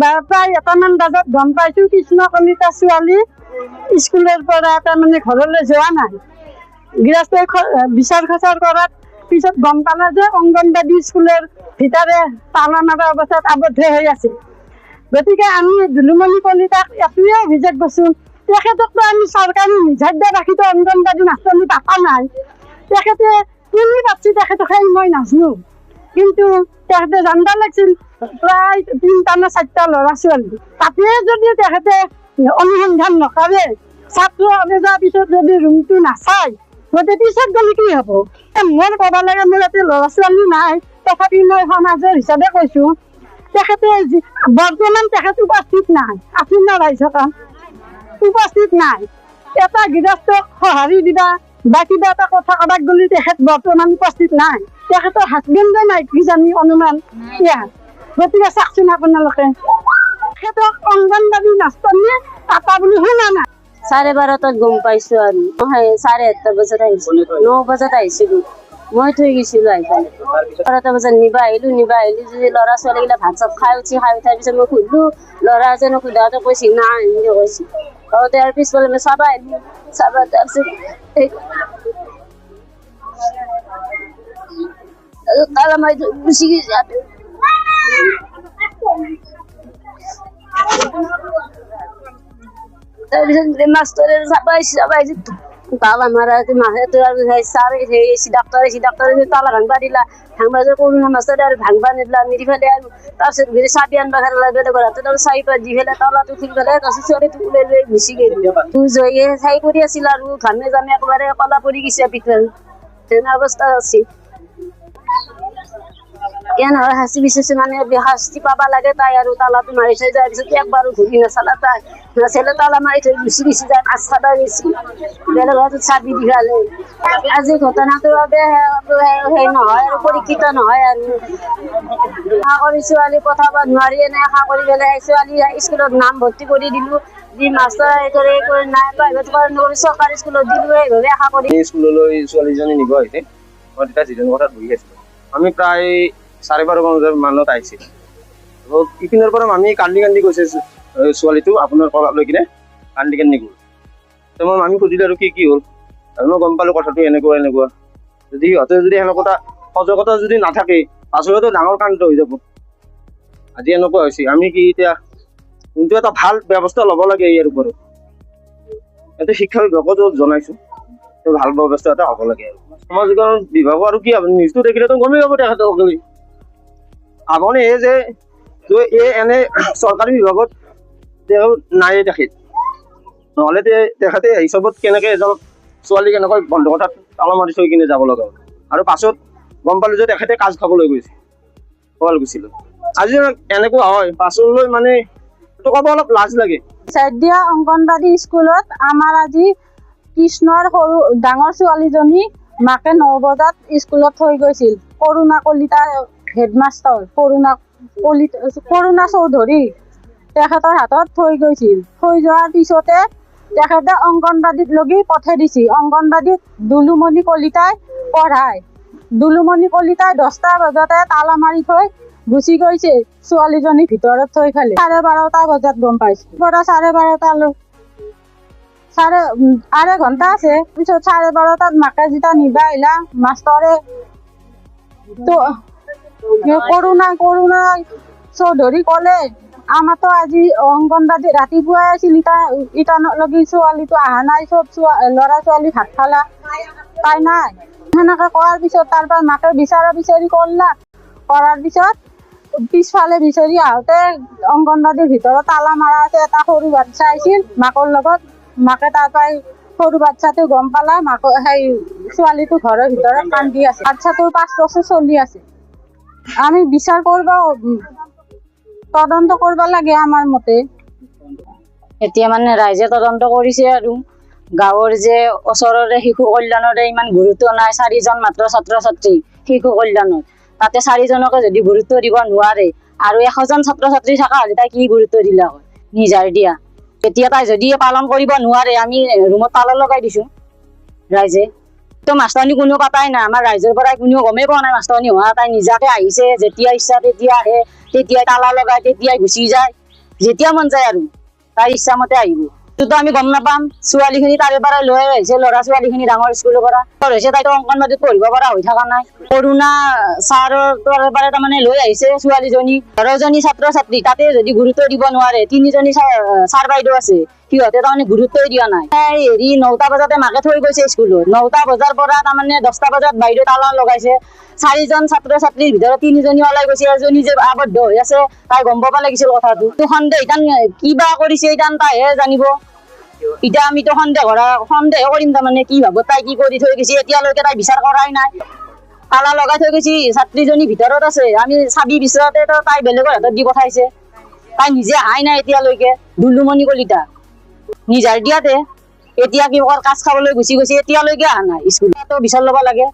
প্ৰায় 1টামান বজাত গম পাইছোঁ কৃষ্ণ কলিতা ছোৱালী স্কুলৰ পৰা তাৰমানে ঘৰলৈ যোৱা নাই। গৃহস্থই বিচাৰ খোচাৰ কৰাত পিছত গম পালে যে অংগনবাদী স্কুলৰ ভিতৰে তালা মাৰা অৱস্থাত আবদ্ধ হৈ আছে। গতিকে আমি দুলুমণি কলিতাক এইটোৱে অভিযোগ কৰিছোঁ, তেখেতকতো আমি চৰকাৰী নিষেধ ৰাখিতো অংগনবাদী মাষ্টৰনী পাতা নাই। তেখেতে কোনে পাতিছে তেখেতক সেই মই নাজানো, কিন্তু তেখেতে জানিব লাগিছিল প্ৰায় 3টা নে 4টা ল'ৰা ছোৱালী তাতে যদি তেখেতে অনুসন্ধান নকৰে, ছাত্ৰ যোৱাৰ পিছত যদি ৰুমটো নাচায়, গতিকে পিছত গ'লে কি হ'ব? মোৰ ক'ব লাগে মোৰ ইয়াতে ল'ৰা ছোৱালী নাই, তথাপি মই সমাজৰ হিচাপে কৈছোঁ তেখেতে বৰ্তমান তেখেত উপস্থিত নাই। আপোনাৰ ৰাইজক উপস্থিত নাই। এটা গৃহস্থক সঁহাৰি দিবা বা কিবা এটা কথা ক'বাক গ'লে তেখেত বৰ্তমান উপস্থিত নাই। তেখেতৰ হাজবেণ্ডে নাই কিজানি অনুমান ইয়াত। গতিকে চাওকচোন আপোনালোকে, তেখেতক অংগনবাদী মাষ্টৰনীয়ে পাতা বুলি শুনা নাই। 12:30 গম পাইছোঁ আৰু মই 7:30 বজাত আহিছোঁ, 9 বজাত আহিছিলোঁ। মই থৈ গৈছিলোঁ আহি পেলাই 12টা বজাত নিবা আহিলোঁ যদি ল'ৰা ছোৱালীগিলা ভাত চাত খাই উঠাৰ পিছত মই সুধিলোঁ, ল'ৰা এজনক সোধাওঁতে কৈছে নাই এনেকৈ কৈছে। তাৰ পিছফালে মই চাবা আহিলোঁ, তাৰপিছত তালা মাৰি গুচি গৈছে। তাৰপিছত মাষ্টৰে চাবাইছে তালা মাৰা মাহেতো আৰু ডাক্তৰ তালা ভাঙবা দিলা, ভাঙবা যে কৰোণা মাষ্টৰে আৰু ভাঙবা নিদিলা, নিদি পেলাই আৰু তাৰপিছত চাবি আনবা বেলেগৰ হাতত আৰু চাবি পাত দি পেলাই তালাটো খুলি পেলাই তাৰপিছত ছোৱালীটো ওলাই লৈ গুচি গ'ল। জয়ে চাই কৰি আছিল আৰু ঘামে জামে একেবাৰে কলা পৰি গৈছে পিঠল, তেনে অৱস্থা আছিল। নহয় শাস্তি বিচাৰিছে মানে শাস্তি পাবা লাগে তাই, আৰু তালাটো মাৰি থৈ যোৱাৰ পিছত একবাৰো ঘূৰি নাচালা তাই, নাচালে তালা মাৰি থৈ গুচি গুচি যায়। মাছ খাবা গৈছি বেলেগ হাতত চাবি দি খালে। আজি ঘটনাটোৰ বাবে সেই নহয় আৰু পৰীক্ষিত নহয় আৰু আশা কৰি ছোৱালী পঠাব নোৱাৰি, এনে আশা কৰি পেলাই ছোৱালী স্কুলত নাম ভৰ্তি কৰি দিলোঁ। যি মাষ্টৰ নাই প্ৰাইভেট চৰকাৰী স্কুলত দিলোঁ, সেইভাবে আশা কৰি স্কুললৈ ছোৱালীজনী নিব আহিছে। মই তেতিয়া যিজন কথাত বহি আছিলোঁ, আমি প্ৰায় 12:30 মানত আহিছিল। ইপিনৰ পৰা আমি কান্দি গৈছে ছোৱালীটো আপোনাৰ ক'ৰবাত লৈ কিনে কান্দি গ'ল। মই আমি সুধিলোঁ আৰু কি হ'ল, আৰু মই গম পালোঁ কথাটো এনেকুৱা যদি সিহঁতে যদি সেনেকুৱা সজাগতা যদি নাথাকে পাছলৈতো ডাঙৰ কাণ্ড হৈ যাব। আজি এনেকুৱা হৈছে, আমি কি এতিয়া কিন্তু এটা ভাল ব্যৱস্থা ল'ব লাগে ইয়াৰ ওপৰত। এইটো শিক্ষা বিভাগতো জনাইছোঁ, ভাল ব্যৱস্থা এটা হ'ব লাগে। আৰু সমাজ বিভাগো আৰু কি আপুনি নিউজটো দেখিলেতো গমেই পাব তেখেতসকলে। আপুনি এই যে এনে চৰকাৰী বিভাগত তেওঁ নাই তেখেত, নহ'লে তেখেতে হিচাপত কেনেকৈ এজন ছোৱালী কেনেকৈ বন্ধ কথাত তালা মাৰি থৈ কিনে যাব লগা হ'ল, আৰু পাছত গম পালোঁ যে তেখেতে কাজ খাবলৈ গৈছিল। আজি এনেকুৱা হয় পাছলৈ মানে এইটো ক'ব অলপ লাজ লাগে। চাইদিয়া অংগনবাদী স্কুলত আমাৰ আজি কৃষ্ণৰ ডাঙৰ ছোৱালীজনী মাকে 9 বজাত স্কুলত থৈ গৈছিল। কৰোণা কলিতাৰ হেডমাষ্টাৰ কৰোণা চৌধুৰী তেখেতৰ হাতত থৈ গৈছিল। থৈ যোৱাৰ পিছতে তেখেতে অংগনবাদীত লগি পঠাই দিছিল। অংগনবাদীত দুলুমণি কলিতাই পঢ়ায়। দুলুমণি কলিতাই 10টা বজাতে তালা মাৰি থৈ গুচি গৈছে, ছোৱালীজনী ভিতৰত থৈ ফেলে। 12:30 বজাত গম পাইছোঁ। পৰা 12:30 আঢ়ৈ ঘণ্টা আছে। পিছত 12:30 মাকে যেতিয়া নিবা আহিলা, মাষ্টৰে কৰোণা চৌধুৰী ক'লে আমাৰতো আজি অংগনবাদী ৰাতিপুৱাই আছিল, ইটানলৈকে ছোৱালীটো অহা নাই, চব ল'ৰা ছোৱালী ভাত খালা, তাই নাই। সেনেকৈ কোৱাৰ পিছত তাৰপৰা মাকে বিচাৰি কৰাৰ পিছত পিছফালে বিচাৰি আহোঁতে অংগনবাদীৰ ভিতৰত তালা মাৰা আছে। এটা সৰু বাচ্ছা আহিছিল মাকৰ লগত, মাকে তাৰ পৰাই সৰু বাচ্ছাটো গম পালা, সেই ছোৱালীটো ঘৰৰ ভিতৰত কান্দি আছে। বাচ্ছাটোৰ 5 বছৰ চলি আছে। আমি বিচাৰ তদন্ত কৰিব লাগে আমাৰ মতে। এতিয়া মানে ৰাইজে তদন্ত কৰিছে আৰু গাঁৱৰ যে ওচৰৰে শিশু কল্যাণৰে ইমান গুৰুত্ব নাই, 4জন মাত্ৰ ছাত্ৰ ছাত্ৰী শিশু কল্যাণত, তাতে 4জনকে যদি গুৰুত্ব দিব নোৱাৰে আৰু 100জন ছাত্ৰ ছাত্ৰী থকা হ'লে তাই কি গুৰুত্ব দিলা হয় নিজাৰ দিয়া। এতিয়া তাই যদি পালন কৰিব নোৱাৰে, আমি ৰুমত তালা লগাই দিছোঁ ৰাইজে। তো মাষ্টৰনী কোনেও পাতাই নাই, আমাৰ ৰাইজৰ পৰাই কোনেও গমেই পোৱা নাই মাষ্টৰনী হোৱা। তাই নিজাকে আহিছে, যেতিয়া ইচ্ছা তেতিয়া আহে, তেতিয়াই তালা লগাই, তেতিয়াই গুচি যায়। যেতিয়া মন যায় আৰু তাই ইচ্ছা মতে আহিব। তো আমি গম নাপাম ছোৱালীখিনি তাৰে পৰা লৈ আহিছে, ল'ৰা ছোৱালীখিনি ডাঙৰ স্কুলৰ পৰা হৈছে, তাইতো অংগনবাদীত পঢ়িব পৰা হৈ থকা নাই। কৰোণা ছাৰৰ পৰা তাৰমানে লৈ আহিছে ছোৱালীজনী, 10জনী ছাত্ৰ ছাত্ৰী, তাতে যদি গুৰুত্ব দিব নোৱাৰে, 3জনী ছাৰ বাইদেউ আছে, সিহঁতে তাৰমানে গুৰুত্বই দিয়া নাই। হেৰি 9টা বজাতে মাকে থৈ গৈছে স্কুলত, 9টা বজাৰ পৰা তাৰমানে 10টা বজাত বাইদেউ তালা লগাইছে। 4জন ছাত্ৰ ছাত্ৰীৰ ভিতৰত 3জনী ওলাই গৈছে, এজনী যে আবদ্ধ হৈ আছে তাই গম পাব লাগিছিল কথাটো। তো সন্দেহ ইতান কিবা কৰিছে ইতান তাইহে জানিব। এতিয়া আমিতো সন্দেহ কৰিম তাৰমানে কি ভাবো তাই কি কৰি থৈ গৈছে, এতিয়ালৈকে তাই বিচাৰ কৰাই নাই। তালা লগাই থৈ গৈছে, ছাত্ৰীজনী ভিতৰত আছে, আমি চাবি বিচৰাতে তাই বেলেগৰ হাতত দি পঠাইছে। তাই নিজে আহাই নাই এতিয়ালৈকে, দুলুমণি কলিতা নিজাৰ দিয়াতে এতিয়া কি কাজ খাবলৈ গুচি গৈছে, এতিয়ালৈকে অহা নাই স্কুলত। বিচাৰ ল'ব লাগে।